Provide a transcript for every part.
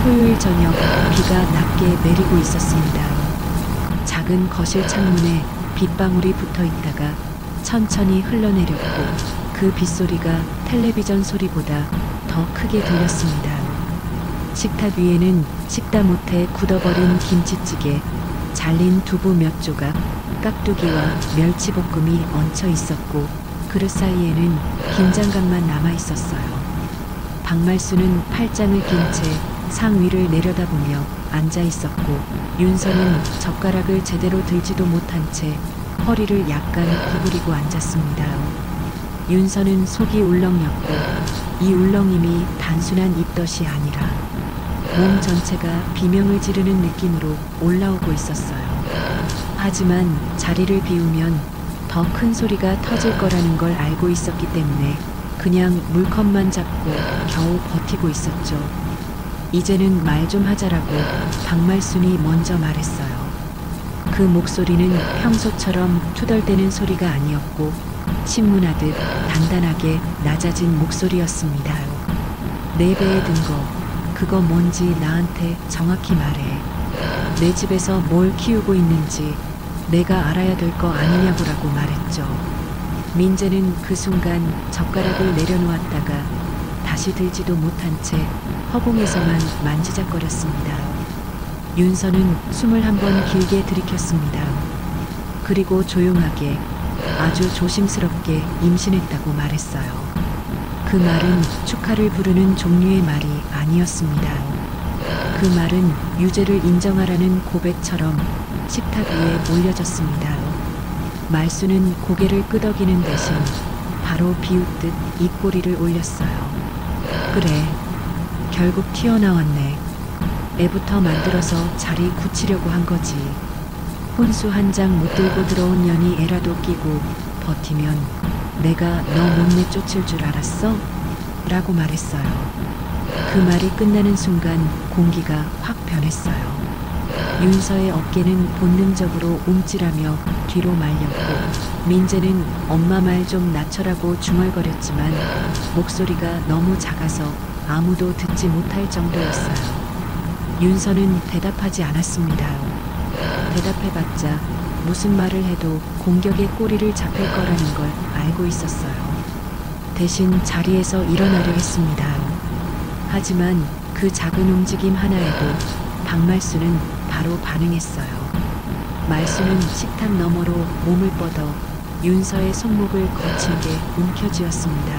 토요일 저녁 비가 낮게 내리고 있었습니다. 작은 거실 창문에 빗방울이 붙어 있다가 천천히 흘러내렸고 그 빗소리가 텔레비전 소리보다 더 크게 들렸습니다. 식탁 위에는 씹다 못해 굳어버린 김치찌개, 잘린 두부 몇 조각, 깍두기와 멸치볶음이 얹혀 있었고 그릇 사이에는 김장갑만 남아 있었어요. 박말수는 팔짱을 낀 채 상 위를 내려다보며 앉아 있었고 윤서는 젓가락을 제대로 들지도 못한 채 허리를 약간 구부리고 앉았습니다. 윤서는 속이 울렁였고 이 울렁임이 단순한 입덧이 아니라 몸 전체가 비명을 지르는 느낌으로 올라오고 있었어요. 하지만 자리를 비우면 더 큰 소리가 터질 거라는 걸 알고 있었기 때문에 그냥 물컵만 잡고 겨우 버티고 있었죠. 이제는 말 좀 하자라고 박말순이 먼저 말했어요. 그 목소리는 평소처럼 투덜대는 소리가 아니었고 신문하듯 단단하게 낮아진 목소리였습니다. 내 배에 든 거, 그거 뭔지 나한테 정확히 말해. 내 집에서 뭘 키우고 있는지 내가 알아야 될 거 아니냐고라고 말했죠. 민재는 그 순간 젓가락을 내려놓았다가 다시 들지도 못한 채 허공에서만 만지작거렸습니다. 윤서는 숨을 한번 길게 들이켰습니다. 그리고 조용하게 아주 조심스럽게 임신했다고 말했어요. 그 말은 축하를 부르는 종류의 말이 아니었습니다. 그 말은 유죄를 인정하라는 고백처럼 식탁 위에 올려졌습니다. 말수는 고개를 끄덕이는 대신 바로 비웃듯 입꼬리를 올렸어요. 그래, 결국 튀어나왔네. 애부터 만들어서 자리 굳히려고 한 거지. 혼수 한 장 못 들고 들어온 년이 애라도 끼고 버티면 내가 너 못 내쫓을 줄 알았어? 라고 말했어요. 그 말이 끝나는 순간 공기가 확 변했어요. 윤서의 어깨는 본능적으로 움찔하며 뒤로 말렸고 민재는 엄마 말 좀 낮춰라고 중얼거렸지만 목소리가 너무 작아서 아무도 듣지 못할 정도였어요. 윤서는 대답하지 않았습니다. 대답해봤자 무슨 말을 해도 공격의 꼬리를 잡힐 거라는 걸 알고 있었어요. 대신 자리에서 일어나려 했습니다. 하지만 그 작은 움직임 하나에도 박말수는 바로 반응했어요. 말수는 식탁 너머로 몸을 뻗어 윤서의 손목을 거칠게 움켜쥐었습니다.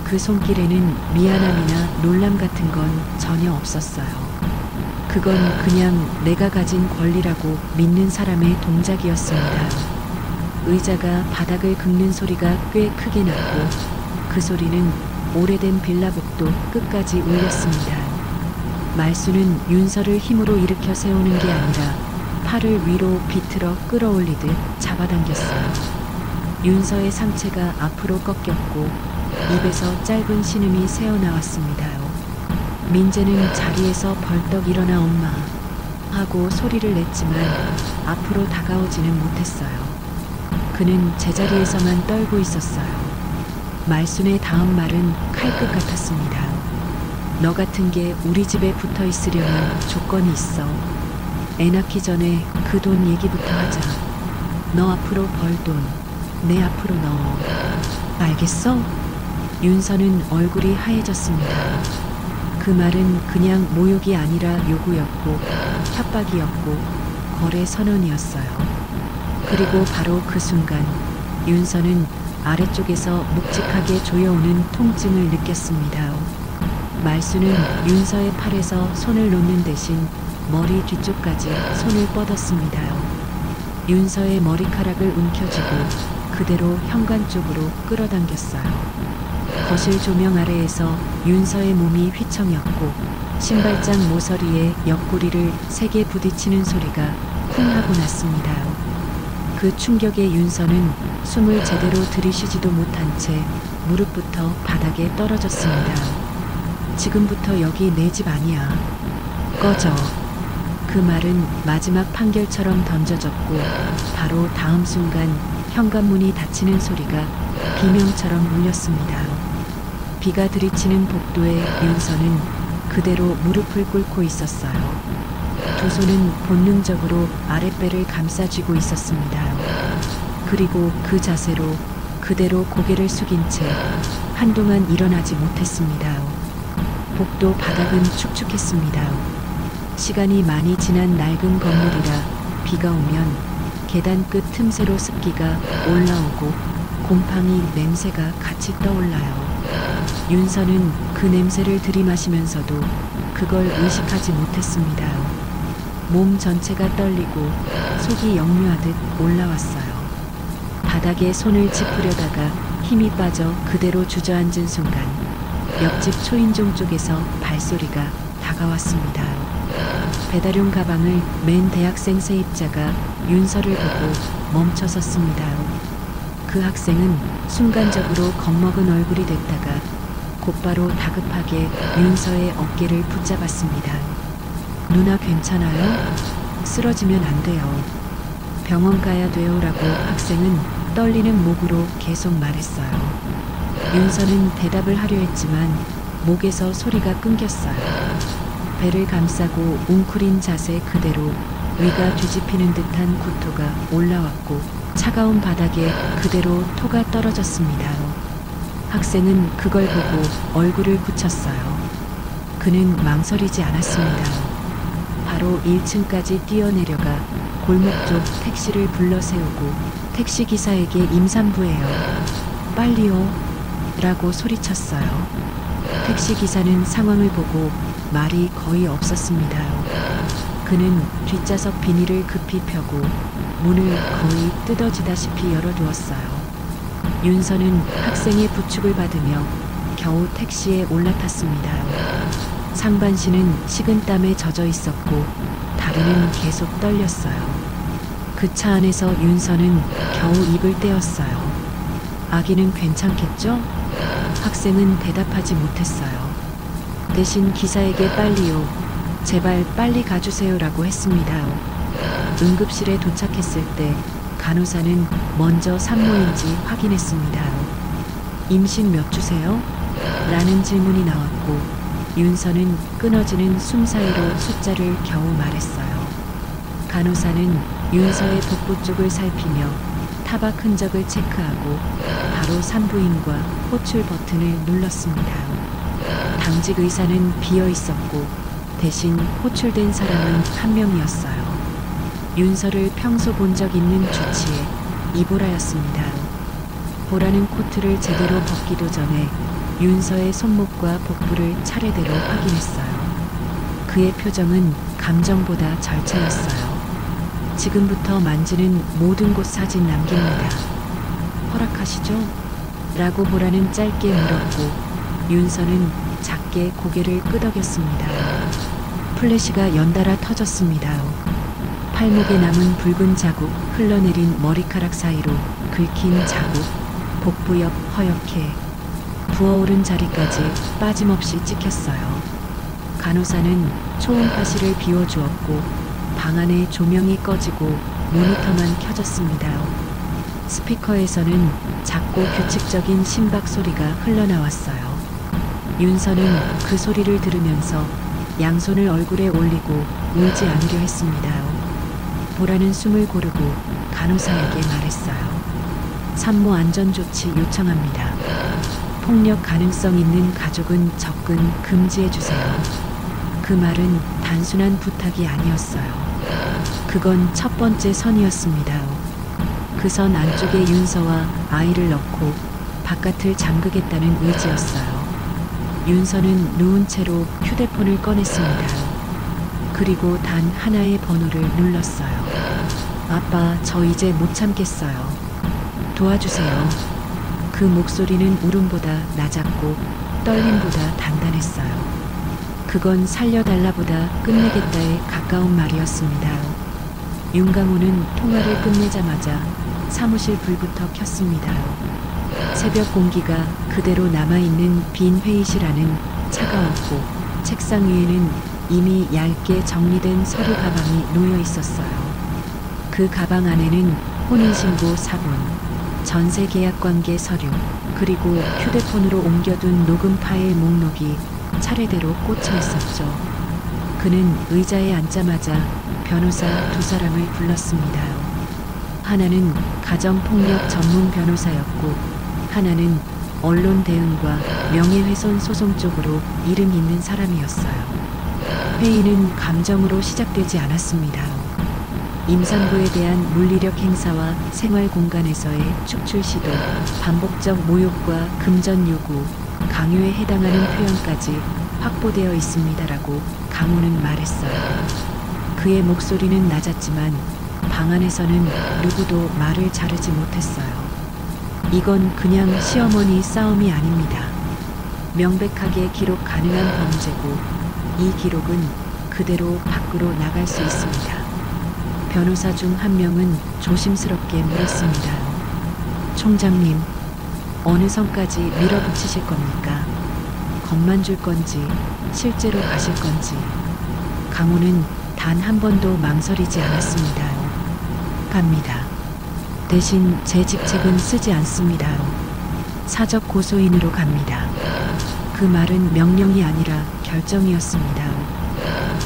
그 손길에는 미안함이나 놀람 같은 건 전혀 없었어요. 그건 그냥 내가 가진 권리라고 믿는 사람의 동작이었습니다. 의자가 바닥을 긁는 소리가 꽤 크게 났고 그 소리는 오래된 빌라복도 끝까지 울렸습니다. 말수는 윤서를 힘으로 일으켜 세우는 게 아니라 팔을 위로 비틀어 끌어올리듯 잡아당겼어요. 윤서의 상체가 앞으로 꺾였고 입에서 짧은 신음이 새어나왔습니다. 민재는 자리에서 벌떡 일어나 엄마 하고 소리를 냈지만 앞으로 다가오지는 못했어요. 그는 제자리에서만 떨고 있었어요. 말순의 다음 말은 칼끝 같았습니다. 너 같은 게 우리 집에 붙어 있으려면 조건이 있어. 애 낳기 전에 그 돈 얘기부터 하자. 너 앞으로 벌 돈 내 앞으로 넣어. 알겠어? 윤서는 얼굴이 하얘졌습니다. 그 말은 그냥 모욕이 아니라 요구였고 협박이었고 거래 선언이었어요. 그리고 바로 그 순간 윤서는 아래쪽에서 묵직하게 조여오는 통증을 느꼈습니다. 말수는 윤서의 팔에서 손을 놓는 대신 머리 뒤쪽까지 손을 뻗었습니다. 윤서의 머리카락을 움켜쥐고 그대로 현관 쪽으로 끌어당겼어요. 거실 조명 아래에서 윤서의 몸이 휘청였고 신발장 모서리에 옆구리를 세게 부딪히는 소리가 쿵 하고 났습니다. 그 충격에 윤서는 숨을 제대로 들이쉬지도 못한 채 무릎부터 바닥에 떨어졌습니다. 지금부터 여기 내 집 아니야. 꺼져. 그 말은 마지막 판결처럼 던져졌고 바로 다음 순간 현관문이 닫히는 소리가 비명처럼 울렸습니다. 비가 들이치는 복도에 윤서는 그대로 무릎을 꿇고 있었어요. 두 손은 본능적으로 아랫배를 감싸쥐고 있었습니다. 그리고 그 자세로 그대로 고개를 숙인 채 한동안 일어나지 못했습니다. 복도 바닥은 축축했습니다. 시간이 많이 지난 낡은 건물이라 비가 오면 계단 끝 틈새로 습기가 올라오고 곰팡이 냄새가 같이 떠올라요. 윤서는 그 냄새를 들이마시면서도 그걸 의식하지 못했습니다. 몸 전체가 떨리고 속이 역류하듯 올라왔어요. 바닥에 손을 짚으려다가 힘이 빠져 그대로 주저앉은 순간 옆집 초인종 쪽에서 발소리가 다가왔습니다. 배달용 가방을 맨 대학생 세입자가 윤서를 보고 멈춰섰습니다. 그 학생은 순간적으로 겁먹은 얼굴이 됐다가 곧바로 다급하게 윤서의 어깨를 붙잡았습니다. 누나 괜찮아요? 쓰러지면 안 돼요. 병원 가야 돼요라고 학생은 떨리는 목으로 계속 말했어요. 윤서는 대답을 하려 했지만 목에서 소리가 끊겼어요. 배를 감싸고 웅크린 자세 그대로 위가 뒤집히는 듯한 구토가 올라왔고 차가운 바닥에 그대로 토가 떨어졌습니다. 학생은 그걸 보고 얼굴을 굳혔어요. 그는 망설이지 않았습니다. 바로 1층까지 뛰어내려가 골목 쪽 택시를 불러 세우고 택시 기사에게 임산부예요. 빨리요. 라고 소리쳤어요. 택시 기사는 상황을 보고 말이 거의 없었습니다. 그는 뒷좌석 비닐을 급히 펴고 문을 거의 뜯어지다시피 열어두었어요. 윤서는 학생의 부축을 받으며 겨우 택시에 올라탔습니다. 상반신은 식은땀에 젖어 있었고 다리는 계속 떨렸어요. 그 차 안에서 윤서는 겨우 입을 떼었어요. 아기는 괜찮겠죠? 학생은 대답하지 못했어요. 대신 기사에게 빨리요. 제발 빨리 가주세요라고 했습니다. 응급실에 도착했을 때 간호사는 먼저 산모인지 확인했습니다. 임신 몇 주세요? 라는 질문이 나왔고 윤서는 끊어지는 숨 사이로 숫자를 겨우 말했어요. 간호사는 윤서의 복부 쪽을 살피며 타박 흔적을 체크하고 바로 산부인과 호출 버튼을 눌렀습니다. 당직 의사는 비어 있었고 대신 호출된 사람은 한 명이었어요. 윤서를 평소 본 적 있는 주치의 이보라였습니다. 보라는 코트를 제대로 벗기도 전에 윤서의 손목과 복부를 차례대로 확인했어요. 그의 표정은 감정보다 절차였어요. 지금부터 만지는 모든 곳 사진 남깁니다. 허락하시죠? 라고 보라는 짧게 물었고 윤서는 작게 고개를 끄덕였습니다. 플래시가 연달아 터졌습니다. 팔목에 남은 붉은 자국, 흘러내린 머리카락 사이로 긁힌 자국, 복부 옆 허옇게 부어오른 자리까지 빠짐없이 찍혔어요. 간호사는 초음파실을 비워주었고 방 안에 조명이 꺼지고 모니터만 켜졌습니다. 스피커에서는 작고 규칙적인 심박 소리가 흘러나왔어요. 윤서는 그 소리를 들으면서 양손을 얼굴에 올리고 울지 않으려 했습니다. 보라는 숨을 고르고 간호사에게 말했어요. 산모 안전조치 요청합니다. 폭력 가능성 있는 가족은 접근 금지해주세요. 그 말은 단순한 부탁이 아니었어요. 그건 첫 번째 선이었습니다. 그 선 안쪽에 윤서와 아이를 넣고 바깥을 잠그겠다는 의지였어요. 윤서는 누운 채로 휴대폰을 꺼냈습니다. 그리고 단 하나의 번호를 눌렀어요. 아빠, 저 이제 못 참겠어요. 도와주세요. 그 목소리는 울음보다 낮았고 떨림보다 단단했어요. 그건 살려달라보다 끝내겠다에 가까운 말이었습니다. 윤강호는 통화를 끝내자마자 사무실 불부터 켰습니다. 새벽 공기가 그대로 남아있는 빈 회의실 안은 차가웠고 책상 위에는 이미 얇게 정리된 서류 가방이 놓여 있었어요. 그 가방 안에는 혼인신고 사본, 전세 계약 관계 서류, 그리고 휴대폰으로 옮겨둔 녹음 파일 목록이 차례대로 꽂혀 있었죠. 그는 의자에 앉자마자 변호사 두 사람을 불렀습니다요. 하나는 가정폭력 전문 변호사였고 하나는 언론 대응과 명예훼손 소송 쪽으로 이름 있는 사람이었어요. 회의는 감정으로 시작되지 않았습니다. 임산부에 대한 물리력 행사와 생활 공간에서의 축출 시도, 반복적 모욕과 금전 요구, 강요에 해당하는 표현까지 확보되어 있습니다라고 강호는 말했어요. 그의 목소리는 낮았지만 방 안에서는 누구도 말을 자르지 못했어요. 이건 그냥 시어머니 싸움이 아닙니다. 명백하게 기록 가능한 범죄고 이 기록은 그대로 밖으로 나갈 수 있습니다. 변호사 중 한 명은 조심스럽게 물었습니다. 총장님, 어느 선까지 밀어붙이실 겁니까? 겁만 줄 건지 실제로 가실 건지. 강호는 단 한 번도 망설이지 않았습니다요. 갑니다. 대신 제 직책은 쓰지 않습니다요. 사적 고소인으로 갑니다. 그 말은 명령이 아니라 결정이었습니다요.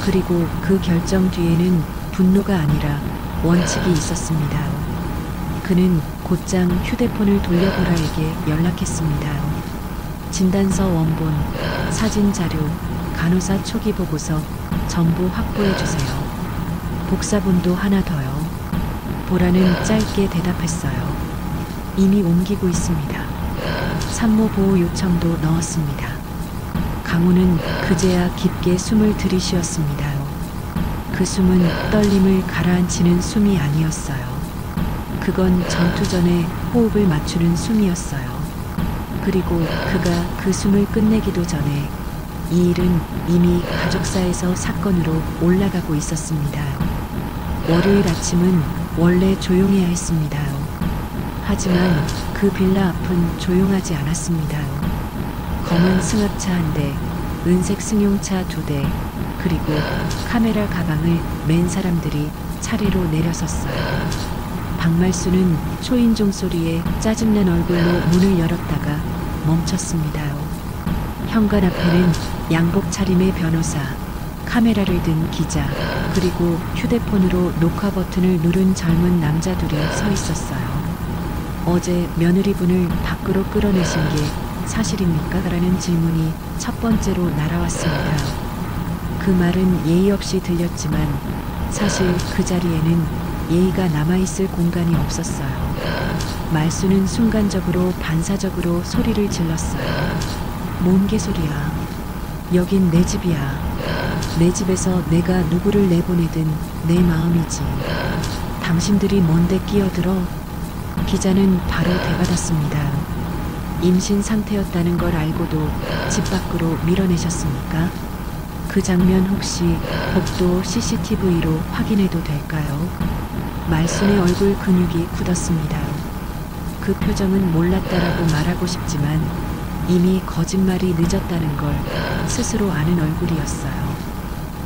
그리고 그 결정 뒤에는 분노가 아니라 원칙이 있었습니다요. 그는 곧장 휴대폰을 돌려보라에게 연락했습니다요. 진단서 원본, 사진 자료, 간호사 초기 보고서 전부 확보해 주세요. 복사본도 하나 더요. 보라는 짧게 대답했어요. 이미 옮기고 있습니다. 산모 보호 요청도 넣었습니다. 강호는 그제야 깊게 숨을 들이쉬었습니다요. 그 숨은 떨림을 가라앉히는 숨이 아니었어요. 그건 전투 전에 호흡을 맞추는 숨이었어요. 그리고 그가 그 숨을 끝내기도 전에 이 일은 이미 가족사에서 사건으로 올라가고 있었습니다요. 월요일 아침은 원래 조용해야 했습니다요. 하지만 그 빌라 앞은 조용하지 않았습니다요. 검은 승합차 한 대, 은색 승용차 두 대, 그리고 카메라 가방을 맨 사람들이 차례로 내려섰어요. 박말수는 초인종 소리에 짜증난 얼굴로 문을 열었다가 멈췄습니다요. 현관 앞에는 양복 차림의 변호사, 카메라를 든 기자, 그리고 휴대폰으로 녹화 버튼을 누른 젊은 남자 둘이 서 있었어요. 어제 며느리분을 밖으로 끌어내신 게 사실입니까? 라는 질문이 첫 번째로 날아왔습니다. 그 말은 예의 없이 들렸지만 사실 그 자리에는 예의가 남아있을 공간이 없었어요. 말수는 순간적으로 반사적으로 소리를 질렀어요. 뭔 개소리야. 여긴 내 집이야. 내 집에서 내가 누구를 내보내든 내 마음이지. 당신들이 뭔데 끼어들어? 기자는 바로 대받았습니다. 임신 상태였다는 걸 알고도 집 밖으로 밀어내셨습니까? 그 장면 혹시 복도 CCTV로 확인해도 될까요? 말순의 얼굴 근육이 굳었습니다. 그 표정은 몰랐다라고 말하고 싶지만 이미 거짓말이 늦었다는 걸 스스로 아는 얼굴이었어요.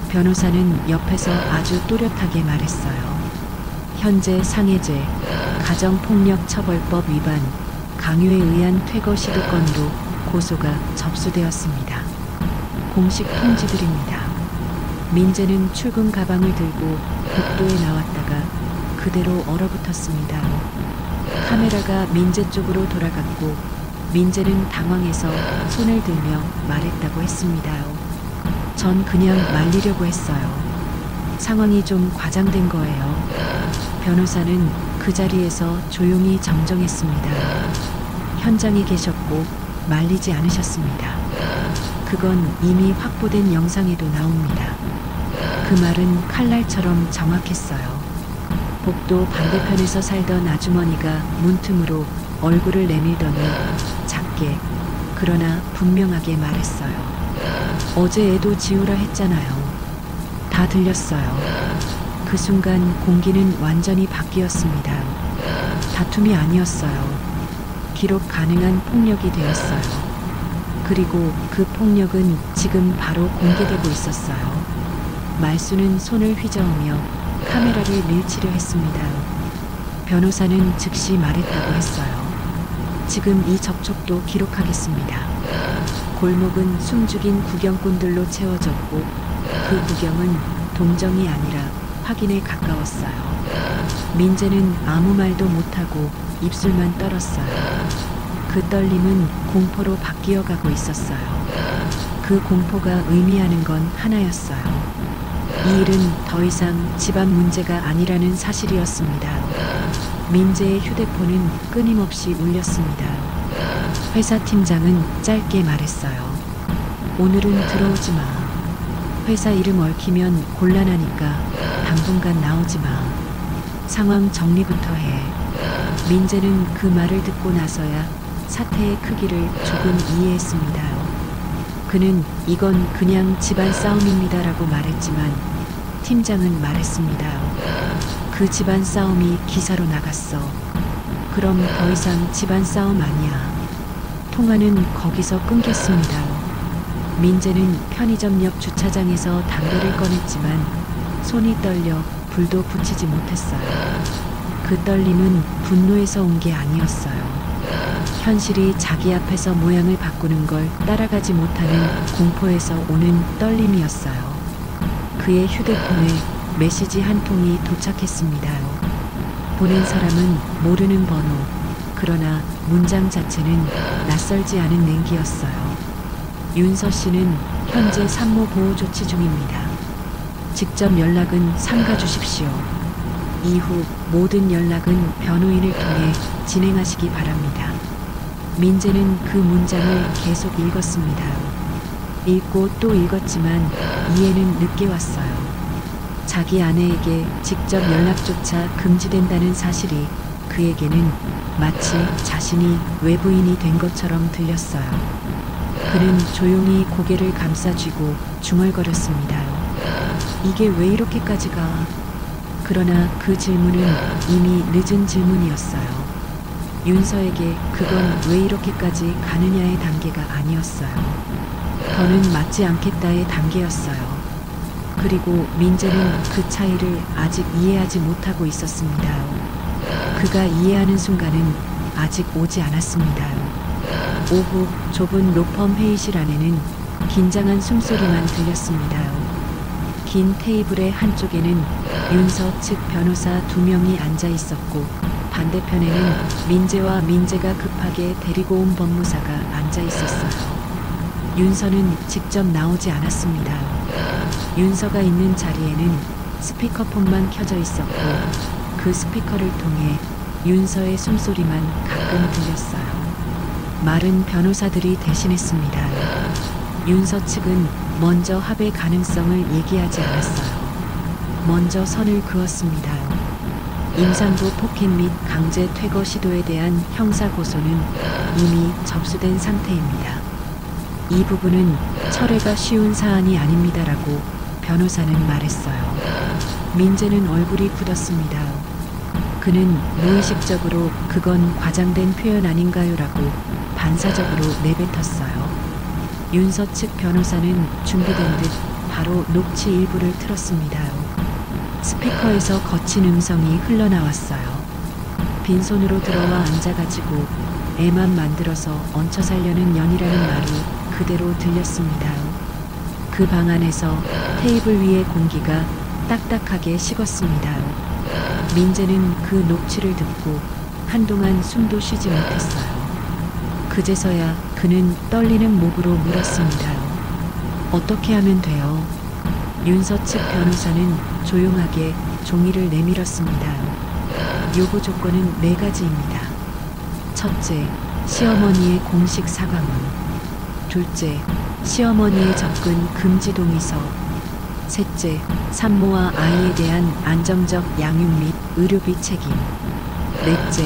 변호사는 옆에서 아주 또렷하게 말했어요. 현재 상해죄, 가정폭력처벌법 위반, 강요에 의한 퇴거 시도 건으로 고소가 접수되었습니다. 공식 통지드립니다. 민재는 출근 가방을 들고 복도에 나왔다가 그대로 얼어붙었습니다. 카메라가 민재 쪽으로 돌아갔고 민재는 당황해서 손을 들며 말했다고 했습니다요. 전 그냥 말리려고 했어요. 상황이 좀 과장된 거예요. 변호사는 그 자리에서 조용히 정정했습니다. 현장에 계셨고 말리지 않으셨습니다. 그건 이미 확보된 영상에도 나옵니다. 그 말은 칼날처럼 정확했어요. 복도 반대편에서 살던 아주머니가 문틈으로 얼굴을 내밀더니 작게 그러나 분명하게 말했어요. 어제 애도 지우라 했잖아요. 다 들렸어요. 그 순간 공기는 완전히 바뀌었습니다. 다툼이 아니었어요. 기록 가능한 폭력이 되었어요. 그리고 그 폭력은 지금 바로 공개되고 있었어요. 말수는 손을 휘저으며 카메라를 밀치려 했습니다. 변호사는 즉시 말했다고 했어요. 지금 이 접촉도 기록하겠습니다. 골목은 숨죽인 구경꾼들로 채워졌고 그 구경은 동정이 아니라 확인에 가까웠어요. 민재는 아무 말도 못하고 입술만 떨었어요. 그 떨림은 공포로 바뀌어 가고 있었어요. 그 공포가 의미하는 건 하나였어요. 이 일은 더 이상 집안 문제가 아니라는 사실이었습니다. 민재의 휴대폰은 끊임없이 울렸습니다. 회사 팀장은 짧게 말했어요. 오늘은 들어오지 마. 회사 이름 얽히면 곤란하니까 당분간 나오지 마. 상황 정리부터 해. 민재는 그 말을 듣고 나서야 사태의 크기를 조금 이해했습니다요. 그는 이건 그냥 집안 싸움입니다라고 말했지만 팀장은 말했습니다요. 그 집안 싸움이 기사로 나갔어. 그럼 더 이상 집안 싸움 아니야. 통화는 거기서 끊겼습니다요. 민재는 편의점 옆 주차장에서 담배를 꺼냈지만 손이 떨려 불도 붙이지 못했어요. 그 떨림은 분노에서 온 게 아니었어요. 현실이 자기 앞에서 모양을 바꾸는 걸 따라가지 못하는 공포에서 오는 떨림이었어요. 그의 휴대폰에 메시지 한 통이 도착했습니다요. 보낸 사람은 모르는 번호, 그러나 문장 자체는 낯설지 않은 냉기였어요. 윤서 씨는 현재 산모 보호 조치 중입니다. 직접 연락은 삼가 주십시오. 이후 모든 연락은 변호인을 통해 진행하시기 바랍니다. 민재는 그 문장을 계속 읽었습니다. 읽고 또 읽었지만 이해는 늦게 왔어요. 자기 아내에게 직접 연락조차 금지된다는 사실이 그에게는 마치 자신이 외부인이 된 것처럼 들렸어요. 그는 조용히 고개를 감싸쥐고 중얼거렸습니다요. 이게 왜 이렇게까지 가? 그러나 그 질문은 이미 늦은 질문이었어요. 윤서에게 그건 왜 이렇게까지 가느냐의 단계가 아니었어요. 더는 맞지 않겠다의 단계였어요. 그리고 민재는 그 차이를 아직 이해하지 못하고 있었습니다요. 그가 이해하는 순간은 아직 오지 않았습니다요. 오후 좁은 로펌 회의실 안에는 긴장한 숨소리만 들렸습니다요. 긴 테이블의 한쪽에는 윤서 측 변호사 2명이 앉아 있었고 반대편에는 민재와 민재가 급하게 데리고 온 법무사가 앉아 있었어요. 윤서는 직접 나오지 않았습니다요. 윤서가 있는 자리에는 스피커폰만 켜져 있었고 그 스피커를 통해 윤서의 숨소리만 가끔 들렸어요. 말은 변호사들이 대신했습니다. 윤서 측은 먼저 합의 가능성을 얘기하지 않았어요. 먼저 선을 그었습니다. 임산부 폭행 및 강제 퇴거 시도에 대한 형사 고소는 이미 접수된 상태입니다. 이 부분은 철회가 쉬운 사안이 아닙니다라고 변호사는 말했어요. 민재는 얼굴이 굳었습니다. 그는 무의식적으로 그건 과장된 표현 아닌가요라고 반사적으로 내뱉었어요. 윤서 측 변호사는 준비된 듯 바로 녹취 일부를 틀었습니다요. 스피커에서 거친 음성이 흘러나왔어요. 빈손으로 들어와 앉아가지고 애만 만들어서 얹혀 살려는 년이라는 말이 그대로 들렸습니다요. 그 방 안에서 테이블 위의 공기가 딱딱하게 식었습니다요. 민재는 그 녹취를 듣고 한동안 숨도 쉬지 못했어요. 그제서야 그는 떨리는 목으로 물었습니다요. 어떻게 하면 돼요? 윤서 측 변호사는 조용하게 종이를 내밀었습니다요. 요구 조건은 4가지입니다. 첫째, 시어머니의 공식 사과문. 둘째, 시어머니의 접근 금지 동의서. 셋째, 산모와 아이에 대한 안정적 양육 및 의료비 책임. 넷째,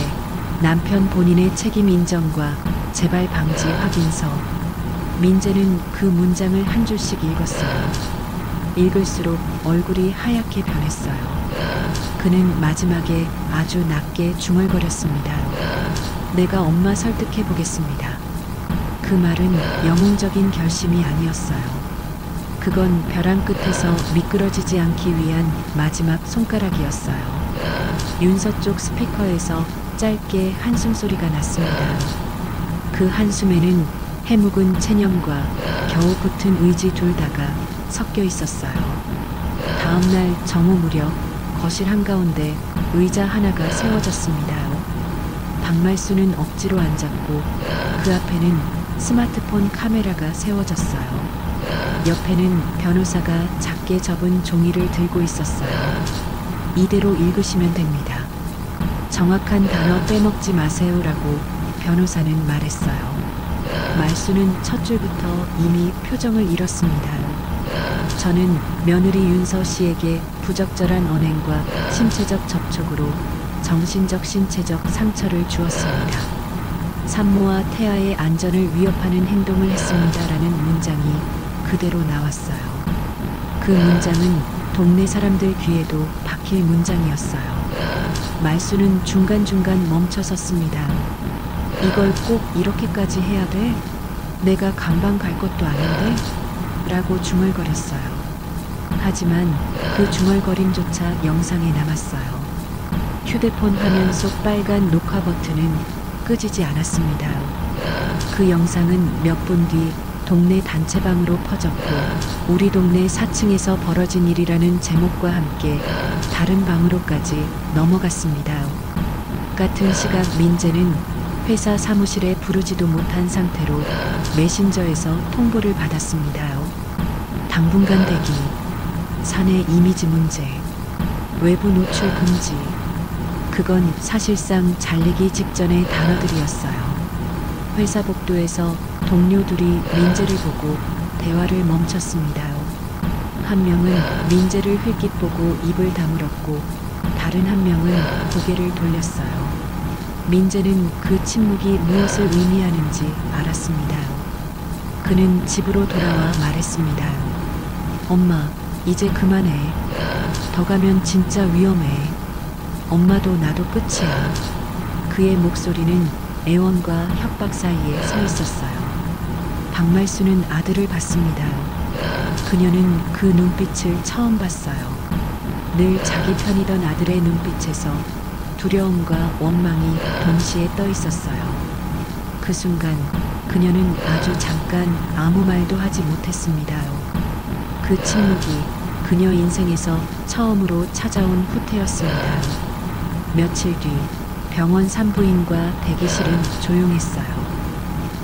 남편 본인의 책임 인정과 재발 방지 확인서. 민재는 그 문장을 한 줄씩 읽었어요. 읽을수록 얼굴이 하얗게 변했어요. 그는 마지막에 아주 낮게 중얼거렸습니다. 내가 엄마 설득해 보겠습니다. 그 말은 영웅적인 결심이 아니었어요. 그건 벼랑 끝에서 미끄러지지 않기 위한 마지막 손가락이었어요. 윤서 쪽 스피커에서 짧게 한숨 소리가 났습니다. 그 한숨에는 해묵은 체념과 겨우 붙은 의지 둘 다가 섞여 있었어요. 다음날 정오 무렵 거실 한가운데 의자 하나가 세워졌습니다요. 박말수는 억지로 앉았고 그 앞에는 스마트폰 카메라가 세워졌어요. 옆에는 변호사가 작게 접은 종이를 들고 있었어요. 이대로 읽으시면 됩니다. 정확한 단어 빼먹지 마세요라고 변호사는 말했어요. 말수는 첫 줄부터 이미 표정을 잃었습니다. 저는 며느리 윤서 씨에게 부적절한 언행과 신체적 접촉으로 정신적 신체적 상처를 주었습니다. 산모와 태아의 안전을 위협하는 행동을 했습니다라는 문장이 그대로 나왔어요. 그 문장은 동네 사람들 귀에도 박힐 문장이었어요. 말수는 중간중간 멈춰섰습니다. 이걸 꼭 이렇게까지 해야 돼? 내가 감방 갈 것도 아닌데? 라고 중얼거렸어요. 하지만 그 중얼거림조차 영상에 남았어요. 휴대폰 화면 속 빨간 녹화 버튼은 끄지지 않았습니다. 그 영상은 몇 분 뒤 동네 단체방으로 퍼졌고 우리 동네 4층에서 벌어진 일이라는 제목과 함께 다른 방으로까지 넘어갔습니다. 같은 시각 민재는 회사 사무실에 부르지도 못한 상태로 메신저에서 통보를 받았습니다. 당분간 대기, 사내 이미지 문제, 외부 노출 금지. 그건 사실상 잘리기 직전의 단어들이었어요. 회사 복도에서 동료들이 민재를 보고 대화를 멈췄습니다. 한 명은 민재를 흘낏 보고 입을 다물었고 다른 한 명은 고개를 돌렸어요. 민재는 그 침묵이 무엇을 의미하는지 알았습니다. 그는 집으로 돌아와 말했습니다. 엄마, 이제 그만해. 더 가면 진짜 위험해. 엄마도 나도 끝이야. 그의 목소리는 애원과 협박 사이에 서 있었어요. 박말수는 아들을 봤습니다. 그녀는 그 눈빛을 처음 봤어요. 늘 자기 편이던 아들의 눈빛에서 두려움과 원망이 동시에 떠 있었어요. 그 순간 그녀는 아주 잠깐 아무 말도 하지 못했습니다요. 그 침묵이 그녀 인생에서 처음으로 찾아온 후퇴였습니다. 며칠 뒤 병원 산부인과 대기실은 조용했어요.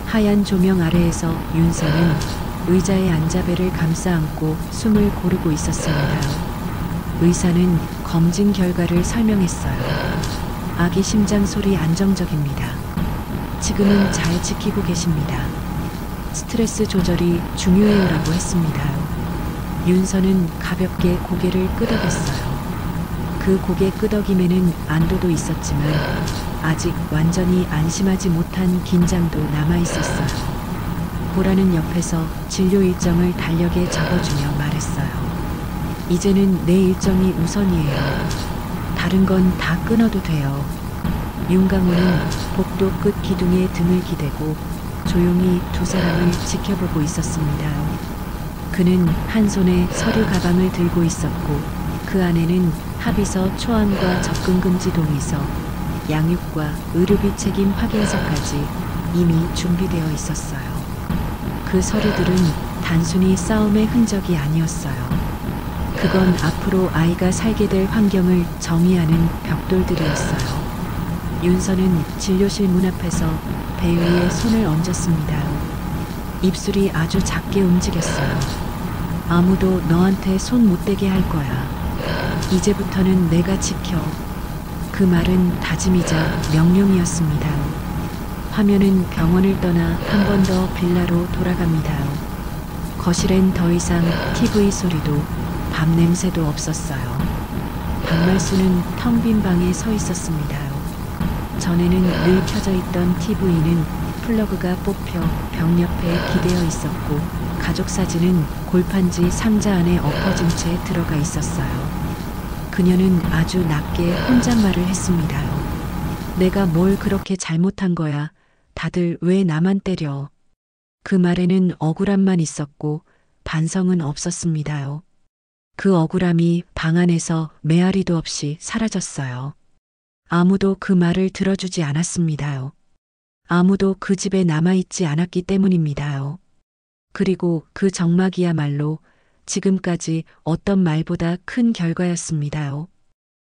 하얀 조명 아래에서 윤서는 의자에 앉아 배를 감싸 안고 숨을 고르고 있었습니다. 의사는 검진 결과를 설명했어요. 아기 심장 소리 안정적입니다. 지금은 잘 지키고 계십니다. 스트레스 조절이 중요해요라고 했습니다. 윤서는 가볍게 고개를 끄덕였어요. 그 고개 끄덕임에는 안도도 있었지만 아직 완전히 안심하지 못한 긴장도 남아있었어요. 보라는 옆에서 진료 일정을 달력에 적어주며 말했어요. 이제는 내 일정이 우선이에요. 다른 건 다 끊어도 돼요. 윤강호는 복도 끝 기둥에 등을 기대고 조용히 두 사람을 지켜보고 있었습니다. 그는 한 손에 서류 가방을 들고 있었고 그 안에는 합의서 초안과 접근금지 동의서, 양육과 의료비 책임 확인서까지 이미 준비되어 있었어요. 그 서류들은 단순히 싸움의 흔적이 아니었어요. 그건 앞으로 아이가 살게 될 환경을 정의하는 벽돌들이었어요. 윤서는 진료실 문 앞에서 배 위에 손을 얹었습니다. 입술이 아주 작게 움직였어요. 아무도 너한테 손 못 대게 할 거야. 이제부터는 내가 지켜. 그 말은 다짐이자 명령이었습니다. 화면은 병원을 떠나 한 번 더 빌라로 돌아갑니다. 거실엔 더 이상 TV 소리도 밥 냄새도 없었어요. 박말수는 텅 빈 방에 서 있었습니다. 전에는 늘 켜져 있던 TV는 플러그가 뽑혀 벽 옆에 기대어 있었고 가족 사진은 골판지 상자 안에 엎어진 채 들어가 있었어요. 그녀는 아주 낮게 혼잣말을 했습니다. 내가 뭘 그렇게 잘못한 거야. 다들 왜 나만 때려. 그 말에는 억울함만 있었고 반성은 없었습니다요. 그 억울함이 방 안에서 메아리도 없이 사라졌어요. 아무도 그 말을 들어주지 않았습니다요. 아무도 그 집에 남아있지 않았기 때문입니다요. 그리고 그 적막이야말로 지금까지 어떤 말보다 큰 결과였습니다요.